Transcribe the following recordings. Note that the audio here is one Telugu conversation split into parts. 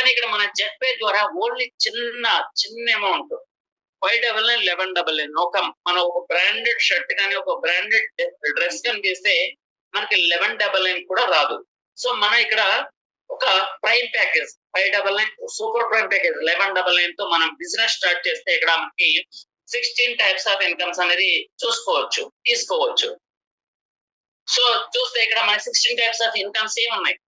కానీ ఇక్కడ మన జెట్ పే ద్వారా ఓన్లీ చిన్న అమౌంట్ 599 1199 మనం ఒక బ్రాండెడ్ షర్ట్ కానీ ఒక బ్రాండెడ్ డ్రెస్ కానీ తీస్తే మనకి 1199 కూడా రాదు. సో మనం ఇక్కడ ఒక prime package 599 super prime package 1199 తో మనం బిజినెస్ స్టార్ట్ చేస్తే ఇక్కడ మనకి 16 టైప్స్ ఆఫ్ ఇన్కమ్స్ అనేది తీసుకోవచ్చు. సో చూస్తే ఇక్కడ మన 16 టైప్స్ ఆఫ్ ఇన్కమ్స్ ఏమున్నాయి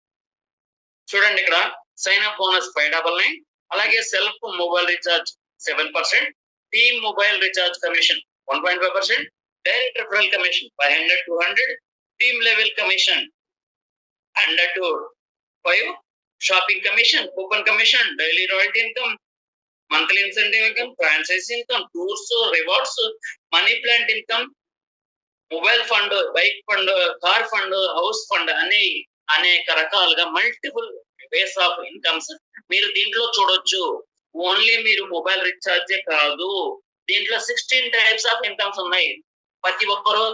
చూడండి. ఇక్కడ సైన్ అప్ బోనస్ 599, అలాగే self mobile recharge 7%, team mobile recharge commission 1.5%, direct referral commission 500 200, team level commission 100 to 5, shopping commission, coupon commission, daily royalty income, monthly incentive income, franchise income, tours, rewards, money plant income, mobile fund, bike fund, car fund, house fund అని అనేక రకాలుగా మల్టిపుల్ వేస్ ఆఫ్ ఇన్కమ్స్ మీరు దీంట్లో చూడొచ్చు. ఓన్లీ మీరు మొబైల్ రీఛార్జే కాదు, దీంట్లో 16 టైప్స్ ఆఫ్ ఇన్కమ్స్ ఉన్నాయి. ప్రతి ఒక్కరూ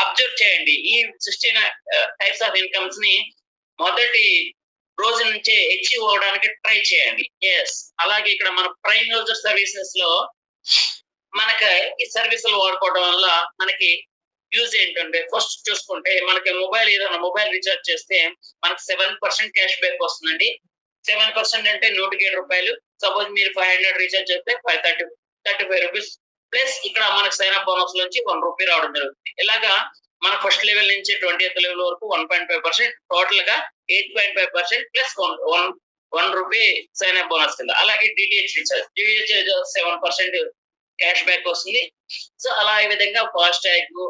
అబ్జర్వ్ చేయండి. ఈ 16 టైప్స్ ఆఫ్ ఇన్కమ్స్ ని మొదటి రోజు నుంచే అచీవ్ అవడానికి ట్రై చేయండి. ఎస్, అలాగే ఇక్కడ మన ప్రైమ్ యూజర్ సర్వీసెస్ లో మనకి ఈ సర్వీసులు వాడుకోవడం వల్ల మనకి యూజ్ ఏంటంటే ఫస్ట్ చూసుకుంటే మనకి ఏదైనా మొబైల్ రీఛార్జ్ చేస్తే మనకి 7% క్యాష్ బ్యాక్ వస్తుందండి. 7% అంటే 107 రూపాయలు. సపోజ్ మీరు 500 రీఛార్జ్ చేస్తే 35 రూపీస్ ప్లస్ ఇక్కడ మనకి సైన్ అప్ బోనస్ నుంచి 1 రూపీ రావడం జరుగుతుంది. ఇలాగా మన ఫస్ట్ లెవెల్ నుంచి 20th లెవెల్ వరకు 1.5%, టోటల్ గా 8.5% plus 1 rupee sign up bonus కింద. అలాగే డిటిహెచ్ రీఛార్జ్ 7% క్యాష్ బ్యాక్ వస్తుంది. సో అలా ఈ విధంగా FASTag,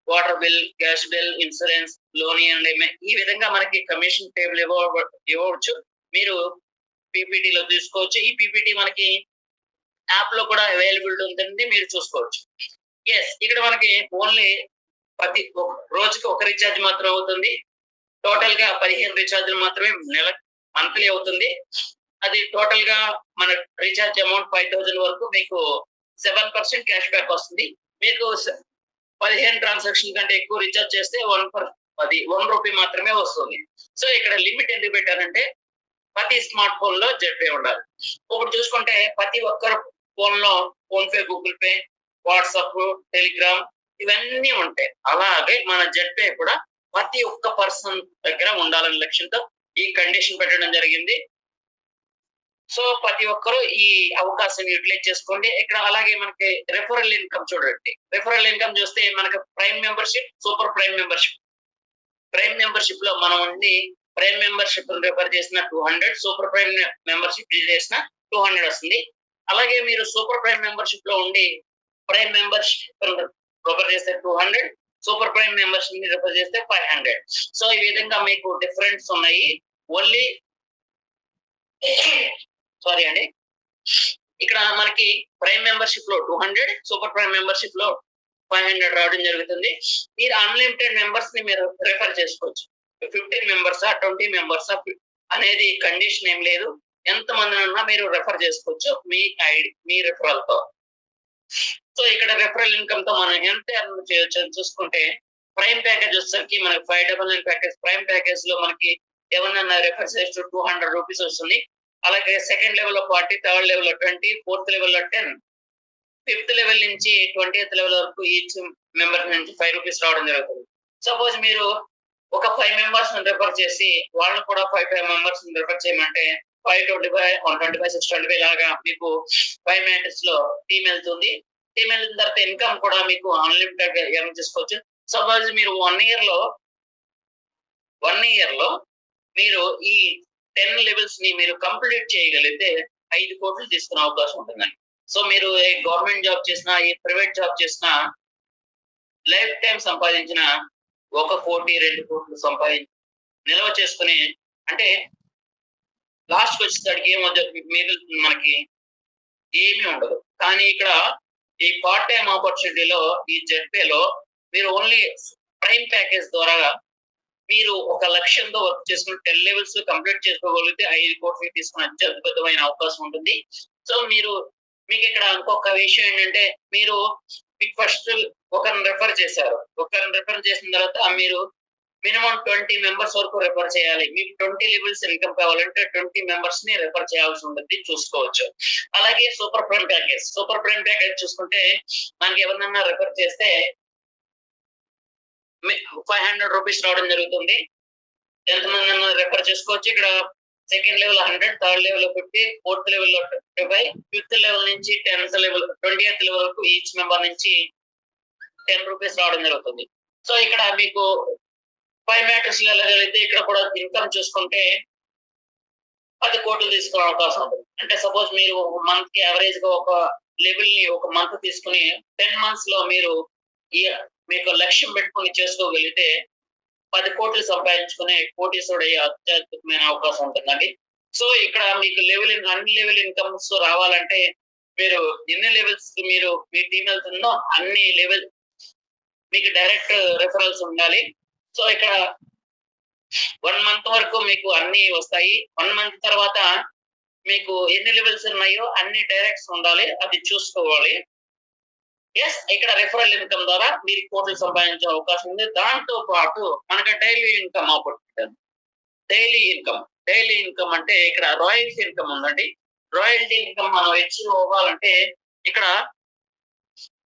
water bill, gas bill, insurance, loan ఈ విధంగా మనకి కమిషన్ టేబుల్ ఇవ్వచ్చు. మీరు పీపీటీ లో తీసుకోవచ్చు. ఈ పీపీటీ మనకి యాప్ లో కూడా అవైలబిలిటీ ఉంటుంది, మీరు చూసుకోవచ్చు. ఎస్, ఇక్కడ మనకి ఓన్లీ ప్రతి రోజుకి ఒక రీఛార్జ్ మాత్రం అవుతుంది. టోటల్ గా 15 రీఛార్జ్లు మాత్రమే మంత్లీ అవుతుంది. అది టోటల్ గా మన రీఛార్జ్ అమౌంట్ 5000 వరకు మీకు 7% క్యాష్ బ్యాక్ వస్తుంది. మీకు 15 ట్రాన్సాక్షన్ కంటే ఎక్కువ రీఛార్జ్ చేస్తే 1 రూపీ మాత్రమే వస్తుంది. సో ఇక్కడ లిమిట్ ఎందుకు పెట్టారంటే ప్రతి స్మార్ట్ ఫోన్ లో జెట్ పే ఉండాలి. ఇప్పుడు చూసుకుంటే ప్రతి ఒక్కరు ఫోన్ లో phone pay, Google pay, WhatsApp, Telegram ఇవన్నీ ఉంటాయి. అలాగే మన జెట్ పే కూడా ప్రతి ఒక్క పర్సన్ దగ్గర ఉండాలనే లక్ష్యంతో ఈ కండిషన్ పెట్టడం జరిగింది. సో ప్రతి ఒక్కరు ఈ అవకాశం యూటిలైజ్ చేసుకోండి. ఇక్కడ అలాగే మనకి రెఫరల్ ఇన్కమ్ చూడండి. రెఫరల్ ఇన్కమ్ చూస్తే మనకి prime membership, super prime membership. Prime membership లో మనం ఉండి ప్రైమ్ మెంబర్షిప్ రిఫర్ చేసిన 200, సూపర్ ప్రైమ్ మెంబర్షిప్ చేసిన 200 వస్తుంది. అలాగే మీరు సూపర్ ప్రైమ్ మెంబర్షిప్ లో ఉండి ప్రైమ్ మెంబర్షిప్ రిఫర్ చేస్తే 200, సూపర్ ప్రైమ్ మెంబర్షిప్ రిఫర్ చేస్తే 500. సో ఈ విధంగా మీకు డిఫరెన్స్ ఉన్నాయి. ఓన్లీ సారీ అండి, ఇక్కడ మనకి ప్రైమ్ మెంబర్షిప్ లో 200, సూపర్ ప్రైమ్ మెంబర్షిప్ లో 500 రావడం జరుగుతుంది. మీరు అన్లిమిటెడ్ మెంబర్స్ ని మీరు రిఫర్ చేసుకోవచ్చు. 15 మెంబర్సా 20 మెంబర్సా అనేది కండిషన్ ఏం లేదు. ఎంత మంది ఉన్నా మీరు రెఫర్ చేసుకోవచ్చు మీ రిఫరల్ తో. సో ఇక్కడ రెఫరల్ ఇన్కమ్ తో మనం ఎంత ఎర్న్ చేయొచ్చు అని చూసుకుంటే ప్రైమ్ ప్యాకేజ్ వచ్చేసరికి మనకి 599 ప్యాకేజ్. ప్రైమ్ ప్యాకేజ్ లో మనకి ఏమన్నా రెఫర్ చేస్తూ 200 రూపీస్ వస్తుంది. అలాగే సెకండ్ లెవెల్ లో 40, థర్డ్ లెవెల్ లో 20, ఫోర్త్ లెవెల్ లో 10, ఫిఫ్త్ లెవెల్ నుంచి 20th లెవెల్ వరకు ఈచ్ మెంబర్ నుంచి 5 రూపీస్ రావడం జరుగుతుంది. సపోజ్ మీరు ఒక 5 మెంబర్స్ రిఫర్ చేసి వాళ్ళని కూడా 5 మెంబర్స్ రిఫర్ చేయమంటే 525, 125, 625 లాగా మీకు 5 మినిట్స్ లో టీమ్ వెళ్తుంది. టీమ్ వెళ్ళిన తర్వాత ఇన్కమ్ కూడా మీకు అన్లిమిటెడ్ గా ఎర్న్ చేసుకోవచ్చు. సపోజ్ మీరు 1 year లో మీరు ఈ 10 లెవెల్స్ ని మీరు కంప్లీట్ చేయగలిగితే 5 కోట్లు తీసుకునే అవకాశం ఉంటుందండి. సో మీరు గవర్నమెంట్ జాబ్ చేసినా, ఈ ప్రైవేట్ జాబ్ చేసినా లైఫ్ టైం సంపాదించిన 1 కోటి 2 కోట్లు నిల్వ చేసుకుని అంటే లాస్ట్ వచ్చేసరికి మిగులుతుంది మనకి ఏమీ ఉండదు. కానీ ఇక్కడ ఈ పార్ట్ టైం ఆపర్చునిటీలో ఈ జెట్ పే లో మీరు ఓన్లీ ప్రైమ్ ప్యాకేజ్ ద్వారా మీరు ఒక లక్ష్యంతో వర్క్ చేసుకుని 10 లెవెల్స్ కంప్లీట్ చేసుకోగలిగితే 5 కోట్లు తీసుకునే అద్భుతమైన అవకాశం ఉంటుంది. సో మీకు ఇక్కడ ఇంకొక విషయం ఏంటంటే మీరు మీకు ఫస్ట్ ఒకరిని రెఫర్ చేశారు. ఒకరిని రెఫర్ చేసిన తర్వాత మీరు మినిమం 20 మెంబర్స్ వరకు రెఫర్ చేయాలి. మీకు 20 లెవెల్స్ ఇన్కమ్ కావాలంటే 20 మెంబర్స్ ని రెఫర్ చేయాల్సి ఉంటుంది, చూసుకోవచ్చు. అలాగే super prime package. Super prime package చూసుకుంటే మనకి ఎవరినన్నా రెఫర్ చేస్తే 500 రూపీస్ రావడం జరుగుతుంది. ఎంతమంది రెఫర్ చేసుకోవచ్చు. ఇక్కడ second level 100, third level 50, fourth level 25, fifth level నుంచి 10th లెవెల్ 20th లెవెల్ వరకు ఈచ్ మెంబర్ నుంచి 10 రూపీస్ రావడం జరుగుతుంది. సో ఇక్కడ మీకు 5 మ్యాట్రిక్స్ వెళ్ళగలిగితే ఇక్కడ కూడా ఇన్కమ్ చూసుకుంటే 10 కోట్లు తీసుకునే అవకాశం ఉంటుంది. అంటే సపోజ్ మీరు మంత్ కి యావరేజ్ గా ఒక లెవెల్ ని ఒక మంత్ తీసుకుని 10 మంత్స్ లో మీరు మీకు లక్ష్యం పెట్టుకుని చేసుకోగలిగితే 10 కోట్లు సంపాదించుకునే కోటీశ్వరుడు అయ్యే అత్యద్భుతమైన అవకాశం ఉంటుందండి. సో ఇక్కడ మీకు అన్ని లెవెల్ ఇన్కమ్స్ రావాలంటే మీరు ఎన్ని లెవెల్స్ మీరు మీ టీం వెళ్తుందో అన్ని లెవెల్ మీకు డైరెక్ట్ రెఫరల్స్ ఉండాలి. సో ఇక్కడ 1 మంత్ వరకు మీకు అన్ని వస్తాయి. 1 మంత్ తర్వాత మీకు ఎన్ని లెవెల్స్ ఉన్నాయో అన్ని డైరెక్ట్స్ ఉండాలి, అది చూసుకోవాలి. ఎస్, ఇక్కడ రెఫరల్ ఇన్కమ్ ద్వారా మీరు కోట్లు సంపాదించే అవకాశం ఉంది. దాంతో పాటు మనకి daily income opportunity. Daily income అంటే ఇక్కడ రాయల్టీ ఇన్కమ్ ఉందండి. రాయల్టీ ఇన్కమ్ మనం అచీవ్ అవ్వాలంటే ఇక్కడ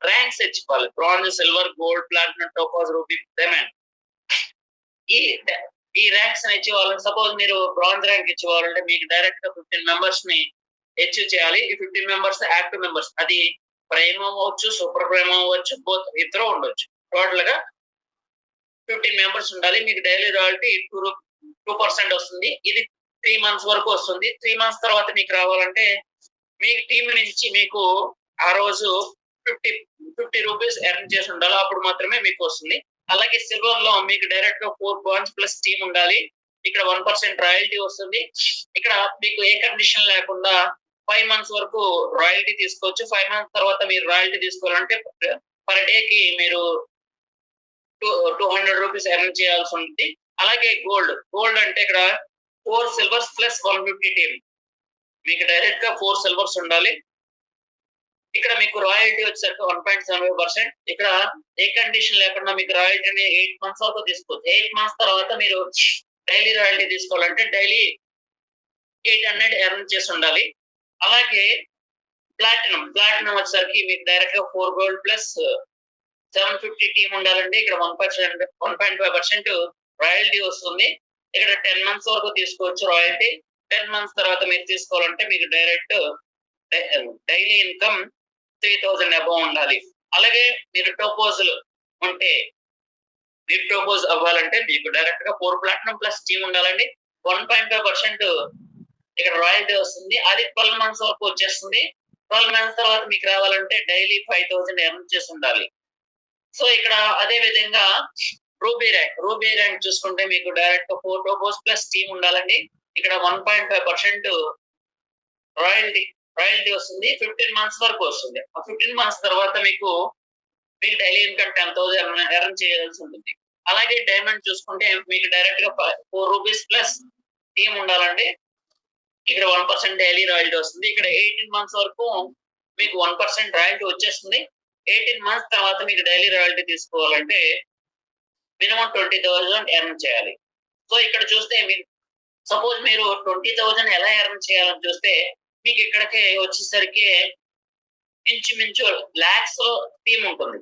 ర్యాంక్స్ తెచ్చుకోవాలి. Bronze, silver, gold, platinum, Topaz, ruby, diamond. ఈ ర్యాంక్స్ అచీవ్ అవ్వాలంటే సపోజ్ మీరు బ్రాంజ్ ర్యాంక్ అచీవ్ అవ్వాలంటే మీకు డైరెక్ట్ గా 15 మెంబర్స్ ని అచీవ్ చేయాలి. ఈ 15 మెంబర్స్ యాక్టివ్ మెంబర్స్. అది ప్రైమ్ అవ్వచ్చు, సూపర్ ప్రైమ్ అవ్వచ్చు, బోత్ ఇద్దరు ఉండొచ్చు. టోటల్ గా 15 మెంబర్స్ ఉండాలి. మీకు డైలీ రాయల్టీ 2% వస్తుంది. ఇది 3 మంత్స్ వరకు వస్తుంది. 3 మంత్స్ తర్వాత మీకు రావాలంటే మీ టీం నుంచి మీకు ఆ రోజు 50 రూపీస్ ఎర్న్ చేసి ఉండాలి, అప్పుడు మాత్రమే మీకు వస్తుంది. అలాగే సిల్వర్ లో మీకు డైరెక్ట్ గా 4 పాయింట్స్ ప్లస్ టీం ఉండాలి. ఇక్కడ 1% రాయల్టీ వస్తుంది. ఇక్కడ మీకు ఏ కండిషన్ లేకుండా 5 మంత్స్ వరకు రాయల్టీ తీసుకోవచ్చు. 5 మంత్స్ తర్వాత మీరు రాయల్టీ తీసుకోవాలంటే పర్ డే కి మీరు 200 రూపీస్ ఎర్న్ చేయాల్సి ఉంటుంది. అలాగే గోల్డ్ అంటే ఇక్కడ 4 సిల్వర్స్ ప్లస్ 150 టీం. మీకు డైరెక్ట్ గా 4 సిల్వర్స్ ఉండాలి. ఇక్కడ మీకు రాయల్టీ వచ్చేసరికి 1.75%. ఇక్కడ ఏ కండిషన్ లేకుండా మీకు రాయల్టీని 8 మంత్స్ వరకు తీసుకోవచ్చు. 8 మంత్స్ తర్వాత మీరు డైలీ రాయల్టీ తీసుకోవాలంటే డైలీ 800 ఎర్న్ చేసి ఉండాలి. అలాగే ప్లాటినం వచ్చేసరికి మీకు డైరెక్ట్ గా 4 గోల్డ్ ప్లస్ 750 టీం ఉండాలంటే ఇక్కడ 1.5% రాయల్టీ వస్తుంది. ఇక్కడ 10 మంత్స్ వరకు తీసుకోవచ్చు రాయల్టీ. 10 మంత్స్ తర్వాత మీరు తీసుకోవాలంటే మీకు డైరెక్ట్ డైలీ ఇన్కమ్ 3000 అబౌవ్ ఉండాలి. అలాగే మీరు టోపోజులు ఉంటే మీరు టోపోజ్ అవ్వాలంటే మీకు డైరెక్ట్ గా 4 ప్లాటినం ప్లస్ టీం ఉండాలండి. 1.5% ఇక్కడ రాయల్టీ వస్తుంది. అది 12 మంత్స్ వరకు వచ్చేస్తుంది. 12 మంత్స్ తర్వాత మీకు రావాలంటే డైలీ 5000 ఎర్న్ చేసి ఉండాలి. సో ఇక్కడ అదే విధంగా రూబీ ర్యాంక్ చూసుకుంటే మీకు డైరెక్ట్ 4 టోపోస్ ప్లస్ టీం ఉండాలండి. ఇక్కడ 1.5% రాయల్టీ వస్తుంది. 15 మంత్స్ వరకు వస్తుంది. 15 మంత్స్ తర్వాత మీకు డైలీ ఇన్కమ్ 10,000 ఎర్న్ చేయాల్సి ఉంటుంది. అలాగే డైమండ్ చూసుకుంటే మీకు డైరెక్ట్ గా 4 రూపీస్ ప్లస్ టీం ఉండాలండి. ఇక్కడ 1% డైలీ రాయల్టీ వస్తుంది. ఇక్కడ 18 మంత్స్ వరకు మీకు 1% రాయల్టీ వచ్చేస్తుంది. 18 మంత్స్ తర్వాత మీకు డైలీ రాయల్టీ తీసుకోవాలంటే మినిమం 20,000 ఎర్న్ చేయాలి. సో ఇక్కడ చూస్తే మీరు సపోజ్ మీరు 20,000 ఎలా ఎర్న్ చేయాలని చూస్తే మీకు ఇక్కడికి వచ్చేసరికి ఇంచుమించు లాక్స్ లో టీం ఉంటుంది.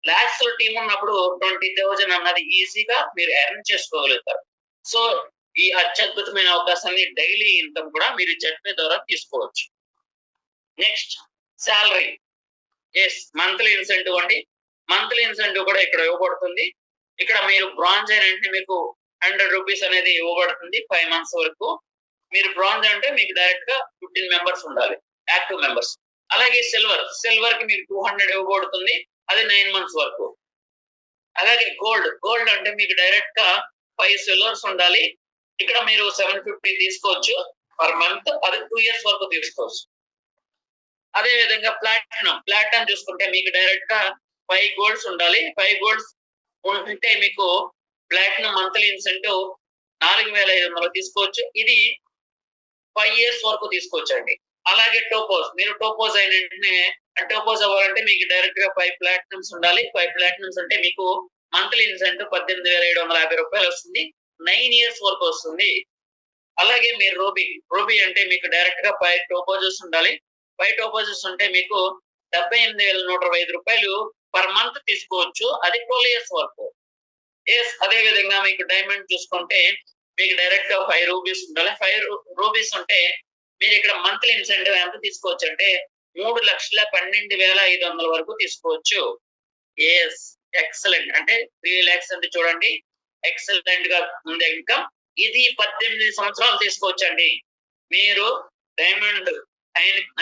లాక్స్ లో టీం ఉన్నప్పుడు 20,000 అన్నది ఈజీగా మీరు ఎర్న్ చేసుకోగలుగుతారు. సో ఈ అత్యద్భుతమైన అవకాశాన్ని డైలీ ఇన్కమ్ కూడా మీరు జట్పే ద్వారా తీసుకోవచ్చు. Next salary. Yes, monthly incentive అండి. మంత్లీ ఇన్సెంటివ్ కూడా ఇక్కడ ఇవ్వబడుతుంది. ఇక్కడ మీరు బ్రాంజ్ అంటే మీకు 100 రూపీస్ అనేది ఇవ్వబడుతుంది 5 మంత్స్ వరకు. మీరు బ్రాంజ్ అంటే మీకు డైరెక్ట్ గా 15 మెంబర్స్ ఉండాలి, యాక్టివ్ మెంబర్స్. అలాగే సిల్వర్ కి మీకు 200 ఇవ్వబడుతుంది, అది 9 మంత్స్ వరకు. అలాగే గోల్డ్ అంటే మీకు డైరెక్ట్ గా 5 సిల్వర్స్ ఉండాలి. ఇక్కడ మీరు 750 తీసుకోవచ్చు పర్ మంత్, అది 2 ఇయర్స్ వరకు తీసుకోవచ్చు. అదే విధంగా ప్లాటినం చూసుకుంటే మీకు డైరెక్ట్ గా 5 గోల్డ్స్ ఉండాలి. 5 గోల్డ్స్ ఉంటే మీకు ప్లాటినం మంత్లీ ఇన్సెంటివ్ 4,500 తీసుకోవచ్చు. ఇది 5 ఇయర్స్ వరకు తీసుకోవచ్చు అండి. అలాగే మీరు టోపోజ్ అయిన వెంటనే టోపోజ్ అవ్వాలంటే మీకు డైరెక్ట్ గా 5 ప్లాటినమ్స్ ఉండాలి. 5 ప్లాటినమ్స్ అంటే మీకు మంత్లీ ఇన్సెంటివ్ 18,750 రూపాయలు వస్తుంది. 9 ఇయర్స్ వరకు వస్తుంది. అలాగే మీరు రూబీ అంటే మీకు డైరెక్ట్ గా 5 టోపోజెస్ ఉండాలి. 5 టోపోజెస్ ఉంటే మీకు 78,125 రూపాయలు పర్ మంత్ తీసుకోవచ్చు. అది 12 ఇయర్స్ వరకు. అదే విధంగా మీకు డైమండ్ చూసుకుంటే మీకు డైరెక్ట్ గా 5 రూపీస్ ఉండాలి. 5 రూపీస్ ఉంటే మీరు ఇక్కడ మంత్లీ ఇన్సెంటివ్ ఎంత తీసుకోవచ్చు అంటే 3,12,500 వరకు తీసుకోవచ్చు. ఎక్సలెంట్. అంటే 3 lakhs అంటే చూడండి ఎక్సలెంట్ గా ఉంది ఇన్కమ్. ఇది 18 సంవత్సరాలు తీసుకోవచ్చండి. మీరు డైమండ్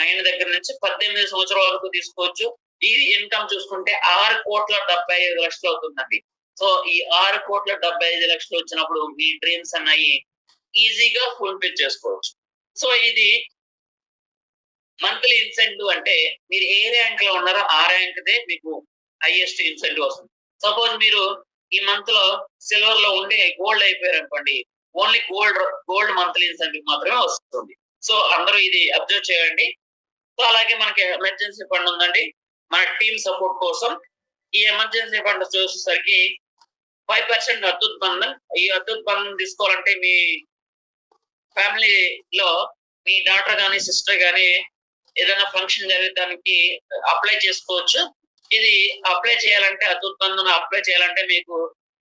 అయిన దగ్గర నుంచి 18 సంవత్సరాల వరకు తీసుకోవచ్చు. ఈ ఇన్కమ్ చూసుకుంటే 6,75,00,000 అవుతుందండి. సో ఈ 6,75,00,000 వచ్చినప్పుడు మీ డ్రీమ్స్ అన్నాయి ఈజీగా ఫుల్ఫిల్ చేసుకోవచ్చు. సో ఇది మంత్లీ ఇన్సెంటివ్ అంటే మీరు ఏ ర్యాంక్ లో ఉన్నారో ఆ ర్యాంక్ దే మీకు హైయెస్ట్ ఇన్సెంటివ్ వస్తుంది. సపోజ్ మీరు ఈ మంత్ లో సిల్వర్ లో ఉండి గోల్డ్ అయిపోయారు అనుకోండి, ఓన్లీ గోల్డ్ మంత్లీ ఇన్సెంటివ్ మాత్రమే వస్తుంది. సో అందరూ ఇది అబ్జర్వ్ చేయండి. సో అలాగే మనకి ఎమర్జెన్సీ ఫండ్ ఉందండి మన టీమ్ సపోర్ట్ కోసం. ఈ ఎమర్జెన్సీ ఫండ్ చూసేసరికి 5% అద్భుత్ బంధన్. ఈ అద్భుత్ బంధన్ తీసుకోవాలంటే మీ ఫ్యామిలీలో మీ డాటర్ గానీ సిస్టర్ గానీ ఏదైనా ఫంక్షన్ జరగడానికి అప్లై చేసుకోవచ్చు. ఇది అప్లై చేయాలంటే అద్భుత్ బంధన్ అప్లై చేయాలంటే మీకు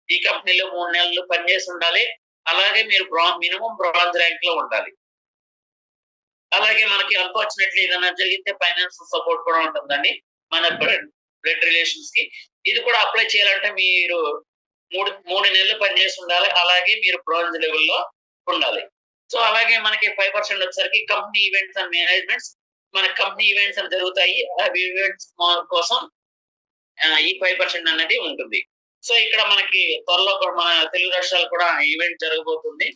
ఈ కంపెనీలో 3 నెలలు పనిచేసి ఉండాలి. అలాగే మీరు మినిమం బ్రాంజ్ ర్యాంక్ లో ఉండాలి. అలాగే మనకి అన్ఫార్చునేట్లీ ఏదైనా జరిగితే ఫైనాన్షియల్ సపోర్ట్ కూడా ఉంటుందండి మన బ్లడ్ రిలేషన్స్ కి. ఇది కూడా అప్లై చేయాలంటే మీరు 3 నెలలు పనిచేసి ఉండాలి. అలాగే మీరు బ్రాంజ్ లెవెల్లో ఉండాలి. సో అలాగే మనకి 5% వచ్చేసరికి కంపెనీ ఈవెంట్స్ అండ్ మేనేజ్మెంట్స్. మన కంపెనీ ఈవెంట్స్ అని జరుగుతాయి. ఆ ఈవెంట్స్ కోసం ఈ 5% అనేది ఉంటుంది. సో ఇక్కడ మనకి త్వరలో మన తెలుగు రాష్ట్రాలు కూడా ఈవెంట్ జరగబోతుంది.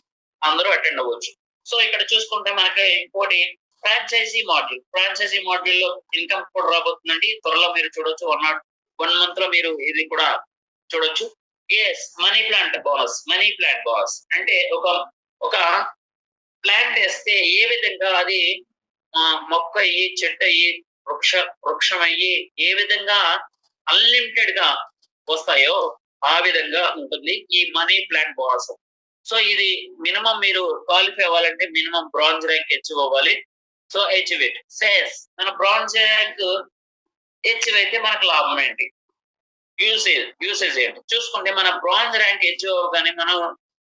అందరూ అటెండ్ అవ్వచ్చు. సో ఇక్కడ చూసుకుంటే మనకి ఇంకోటి ఫ్రాంచైజీ మాడ్యూల్ లో ఇన్కమ్ కూడా రాబోతుందండి. త్వరలో మీరు చూడొచ్చు. 1 month లో మీరు ఇది కూడా చూడొచ్చు. మనీ ప్లాంట్ బోనస్ అంటే ఒక ప్లాంట్ వేస్తే ఏ విధంగా అది మొక్క అయ్యి చెట్టు అయ్యి వృక్షం అయ్యి ఏ విధంగా అన్లిమిటెడ్ గా వస్తాయో ఆ విధంగా ఉంటుంది ఈ మనీ ప్లాంట్ బోనస్. సో ఇది మినిమం మీరు క్వాలిఫై అవ్వాలంటే మినిమం బ్రాంజ్ ర్యాంక్ అచీవ్ అవ్వాలి. So achieve it. మన బ్రాంజ్ ర్యాంక్ అచీవ్ అయితే మనకు లాభం ఏంటి, యూసేజ్ ఏంటి చూసుకుంటే మన బ్రాంజ్ ర్యాంక్ అచీవ్ అవ్వగానే మనం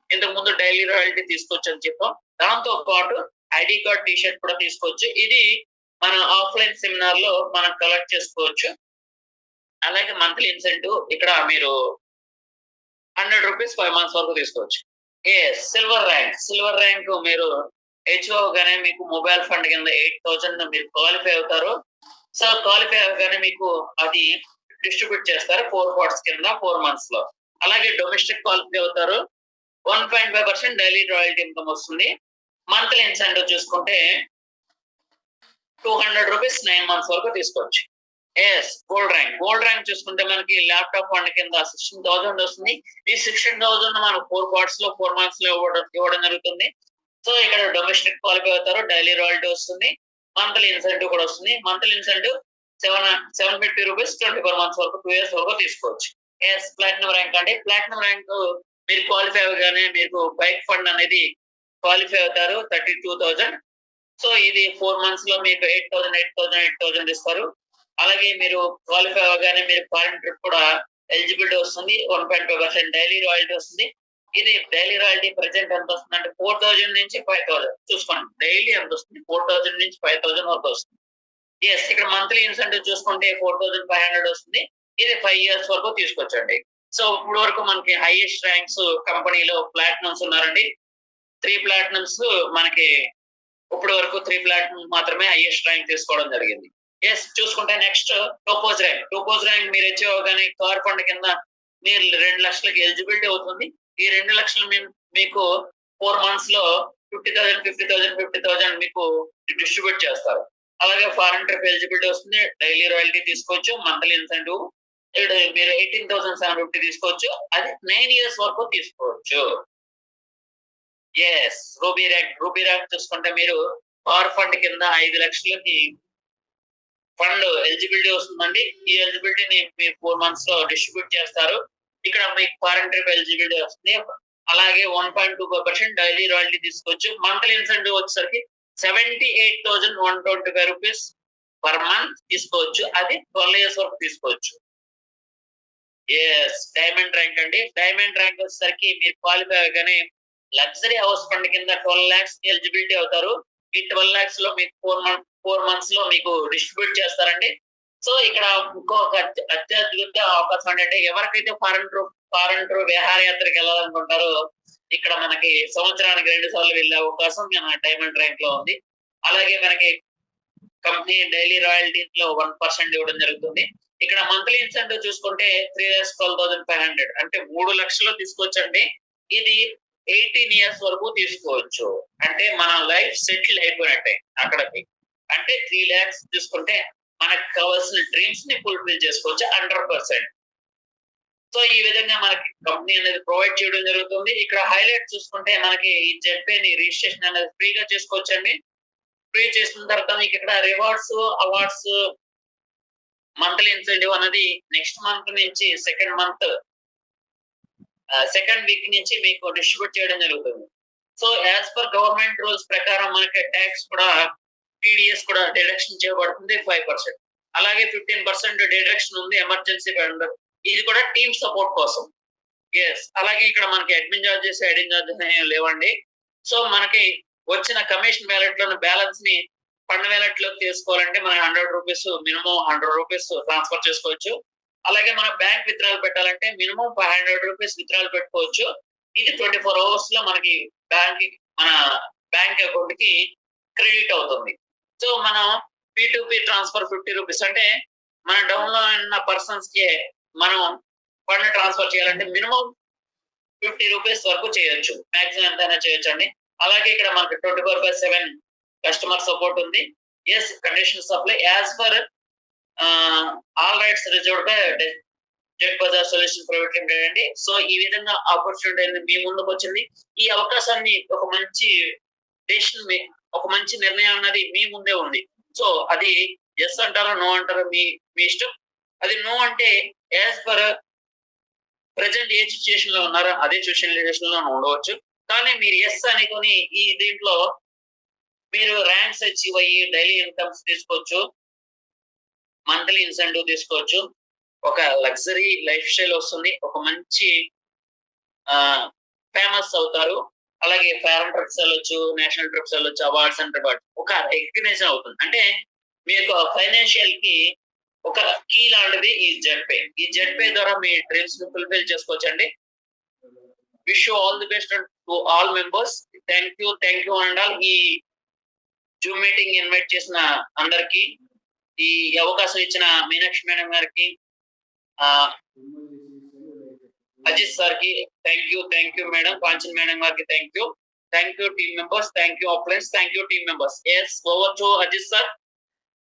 ఇంతకు ముందు డైలీ రాయల్టీ తీసుకోవచ్చు అని చెప్పాం. దాంతో పాటు ఐడి కార్డ్ టీ షర్ట్ కూడా తీసుకోవచ్చు. ఇది మన ఆఫ్లైన్ సెమినార్ లో మనం కలెక్ట్ చేసుకోవచ్చు. అలాగే మంత్లీ ఇన్సెంటివ్ ఇక్కడ మీరు 100 రూపీస్ 5 months వరకు తీసుకోవచ్చు. సిల్వర్ ర్యాంక్ మీరు అచీవ్ అవగానే మీకు మొబైల్ ఫండ్ కింద 8,000 మీరు క్వాలిఫై అవుతారు. సో క్వాలిఫై అవగానే మీకు అది డిస్ట్రిబ్యూట్ చేస్తారు 4 parts కింద 4 months లో. అలాగే డొమెస్టిక్ క్వాలిఫై అవుతారు. 1.5% డైలీ రాయల్టీ ఇన్కమ్ వస్తుంది. మంత్లీ ఇన్సెంటివ్ చూసుకుంటే 200 రూపీస్ 9 months వరకు తీసుకోవచ్చు. గోల్డ్ ర్యాంక్ చూసుకుంటే మనకి ల్యాప్టాప్ ఫండ్ కింద 16,000 వస్తుంది. ఈ 16,000 మనం 4 parts లో 4 months లో ఇవ్వడం జరుగుతుంది. సో ఇక్కడ డొమెస్టిక్ క్వాలిఫై అవుతారు. డైలీ రాయల్టీ వస్తుంది. మంత్లీ ఇన్సెంటివ్ కూడా వస్తుంది. మంత్లీ ఇన్సెంటివ్ 750 రూపీస్ 24 months వరకు 2 years వరకు తీసుకోవచ్చు. ప్లాటినం ర్యాంక్ అంటే ప్లాటినం ర్యాంక్ మీరు క్వాలిఫై అవగానే మీకు బైక్ ఫండ్ అనేది క్వాలిఫై అవుతారు 32,000. సో ఇది 4 months లో మీకు 8,000 ఇస్తారు. అలాగే మీరు క్వాలిఫై అవగానే మీరు ఫారిన్ ట్రిప్ కూడా ఎలిజిబిలిటీ వస్తుంది. 1.5% డైలీ రాయల్టీ వస్తుంది. ఇది డైలీ రాయల్టీ ప్రెసెంట్ ఎంత వస్తుంది అంటే 4,000 నుంచి 5,000 చూసుకోండి. డైలీ ఎంత వస్తుంది 4,000 నుంచి 5,000 వరకు వస్తుంది. ఇక్కడ మంత్లీ ఇన్సెంటివ్ చూసుకుంటే 4,500 వస్తుంది. ఇది 5 years వరకు తీసుకొచ్చండి. సో ఇప్పుడు వరకు మనకి హైయెస్ట్ ర్యాంక్స్ కంపెనీలో ప్లాటినమ్స్ ఉన్నారండి. 3 ప్లాటినమ్స్ మనకి ఇప్పుడు వరకు 3 ప్లాటినం మాత్రమే హైయెస్ట్ ర్యాంక్ తీసుకోవడం జరిగింది. చూసుకుంటే నెక్స్ట్ టోపోజ్ ర్యాంక్ మీరు అచీవ్ అవగానే కార్ ఫండ్ కింద మీరు 2 లక్షలకి ఎలిజిబిలిటీ అవుతుంది. ఈ 2 లక్షలు మీకు 4 months లో 50,000 మీకు డిస్ట్రిబ్యూట్ చేస్తారు. అలాగే ఫారెన్ ట్రిప్ ఎలిజిబిలిటీ వస్తుంది. డైలీ రాయల్టీ తీసుకోవచ్చు. మంత్లీ ఇన్సెంటివ్ మీరు 18,750 తీసుకోవచ్చు. అది 9 years వరకు తీసుకోవచ్చు. రూబీ ర్యాంక్ చూసుకుంటే మీరు కార్ ఫండ్ కింద 5 లక్షలకి ఫండ్ ఎలిజిబిలిటీ వస్తుందండి. ఈ ఎలిజిబిలిటీని మీరు 4 months లో డిస్ట్రిబ్యూట్ చేస్తారు. ఇక్కడ మీకు ఫారెన్ ట్రిప్ ఎలిజిబిలిటీ వస్తుంది. అలాగే 1.25% డైలీ రాయల్టీ తీసుకోవచ్చు. మంత్లీ ఇన్సెంటివ్ వచ్చేసరికి 78,125 రూపీస్ పర్ మంత్ తీసుకోవచ్చు. అది 12 ఇయర్స్ వరకు తీసుకోవచ్చు. డైమండ్ ర్యాంక్ అండి. డైమండ్ ర్యాంక్ వచ్చేసరికి మీరు క్వాలిఫై అవ్వగానే లగ్జరీ హౌస్ ఫండ్ కింద 12 lakhs ఎలిజిబిలిటీ అవుతారు. ఈ 12 lakhs లో మీకు 4 months లో మీకు డిస్ట్రిబ్యూట్ చేస్తారండి. సో ఇక్కడ ఇంకొక అత్యద్భుత అవకాశం ఏంటంటే ఎవరికైతే ఫారెన్ టూర్ విహారయాత్రకు వెళ్ళాలనుకుంటారో ఇక్కడ మనకి సంవత్సరానికి 2 సార్లు వెళ్ళే అవకాశం మన డైమండ్ ర్యాంక్ లో ఉంది. అలాగే మనకి కంపెనీ డైలీ రాయల్టీలో 1% ఇవ్వడం జరుగుతుంది. ఇక్కడ మంత్లీ ఇన్సెంటివ్ చూసుకుంటే 3,12,500 అంటే 3 లక్షలు తీసుకోవచ్చండి. ఇది 18 years వరకు తీసుకోవచ్చు. అంటే మన లైఫ్ సెటిల్ అయిపోయినట్టే అక్కడికి. అంటే 3 lakhs తీసుకుంటే మనకు కావాల్సిన డ్రీమ్స్ ని ఫుల్ఫిల్ చేసుకోవచ్చు 100%. సో ఈ విధంగా మనకి కంపెనీ అనేది ప్రొవైడ్ చేయడం జరుగుతుంది. ఇక్కడ హైలైట్ చూసుకుంటే మనకి ఈ జెడ్పేని రిజిస్ట్రేషన్ అనేది ఫ్రీగా చేసుకోవచ్చండి. ఫ్రీ చేసిన తర్వాత మీకు ఇక్కడ రివార్డ్స్, అవార్డ్స్, మంత్లీ ఇన్సెంటివ్ అనేది నెక్స్ట్ మంత్ నుంచి సెకండ్ వీక్ నుంచి మీకు డిస్ట్రిబ్యూట్ చేయడం జరుగుతుంది. So as per government rules ప్రకారం మనకి ట్యాక్స్ కూడా టీడీఎస్ కూడా డిడక్షన్ చేయబడుతుంది 5%. అలాగే 15% డిడక్షన్ ఉంది ఎమర్జెన్సీ ఫండ్. ఇది కూడా టీమ్ సపోర్ట్ కోసం. అలాగే ఇక్కడ మనకి అడ్మిన్ చార్జెస్, ఐడింగ్ చార్జెస్ ఏం లేవండి. సో మనకి వచ్చిన కమిషన్ వ్యాలెట్ లోని బ్యాలెన్స్ ని ఫండ్ వ్యాలెట్ లోకి తీసుకోవాలంటే మన 100 రూపీస్ మినిమం 100 రూపీస్ ట్రాన్స్ఫర్ చేసుకోవచ్చు. అలాగే మన బ్యాంక్ విత్డ్రాల్ పెట్టాలంటే మినిమం 500 రూపీస్ విత్డ్రాల్ పెట్టుకోవచ్చు. ఇది 24 hours లో మనకి మన బ్యాంక్ అకౌంట్ కి క్రెడిట్ అవుతుంది. సో మనం P2P ట్రాన్స్ఫర్ 50 రూపీస్ అంటే మన డౌన్ లో ఉన్న పర్సన్స్ కి మనం ఫండ్ ట్రాన్స్ఫర్ చేయాలంటే మినిమం 50 రూపీస్ వరకు చేయొచ్చు. మాక్సిమం ఎంతైనా చేయొచ్చు అండి. అలాగే ఇక్కడ మనకి 24/7 కస్టమర్ సపోర్ట్ ఉంది. Conditions apply as per all rights reserved by Jet Bazaar solution private limited అండి. సో ఈ విధంగా ఆపర్చునిటీ అనేది మీ ముందుకు వచ్చింది. ఈ అవకాశాన్ని ఒక మంచి నిర్ణయం అన్నది మీ ముందే ఉంది. సో అది ఎస్ అంటారా, నో అంటారా మీ ఇష్టం. అది నో అంటే యాజ్ పర్ ప్రెసెంట్ ఏ సిచ్యుయేషన్ లో ఉన్నారో అదే సిచ్యుయేషన్ లో ఉండవచ్చు. కానీ మీరు ఎస్ అనుకొని ఈ దీంట్లో మీరు ర్యాంక్స్ అచీవ్ అయ్యి డైలీ ఇన్కమ్స్ తీసుకోవచ్చు, మంత్లీ ఇన్సెంటివ్ తీసుకోవచ్చు, ఒక లగ్జరీ లైఫ్ స్టైల్ వస్తుంది, ఒక మంచి ఫేమస్ అవుతారు. అలాగే ఫారెన్ ట్రిప్స్ వెళ్ళొచ్చు, నేషనల్ ట్రిప్స్ వెళ్ళొచ్చు, అవార్డ్స్ అండ్ రివార్డ్స్ ఒక రికగ్నిషన్ అవుతుంది. అంటే మీకు ఫైనాన్షియల్ కి ఒక కీ లాంటిది ఈ జెడ్ పే ద్వారా మీ డ్రీమ్స్ ని ఫుల్ఫిల్ చేసుకోవచ్చు అండి. Wish you all the best to all members. Thank you and all. ఈ జూమ్ మీటింగ్ ఇన్వైట్ చేసిన అందరికి, ఈ అవకాశం ఇచ్చిన మీనాక్షి మేడం గారికి, అజిత్ సార్ కి thank you madam, Kanchan madam గారికి thank you team members, thank you offlines, thank you team members. Over to Ajit sir.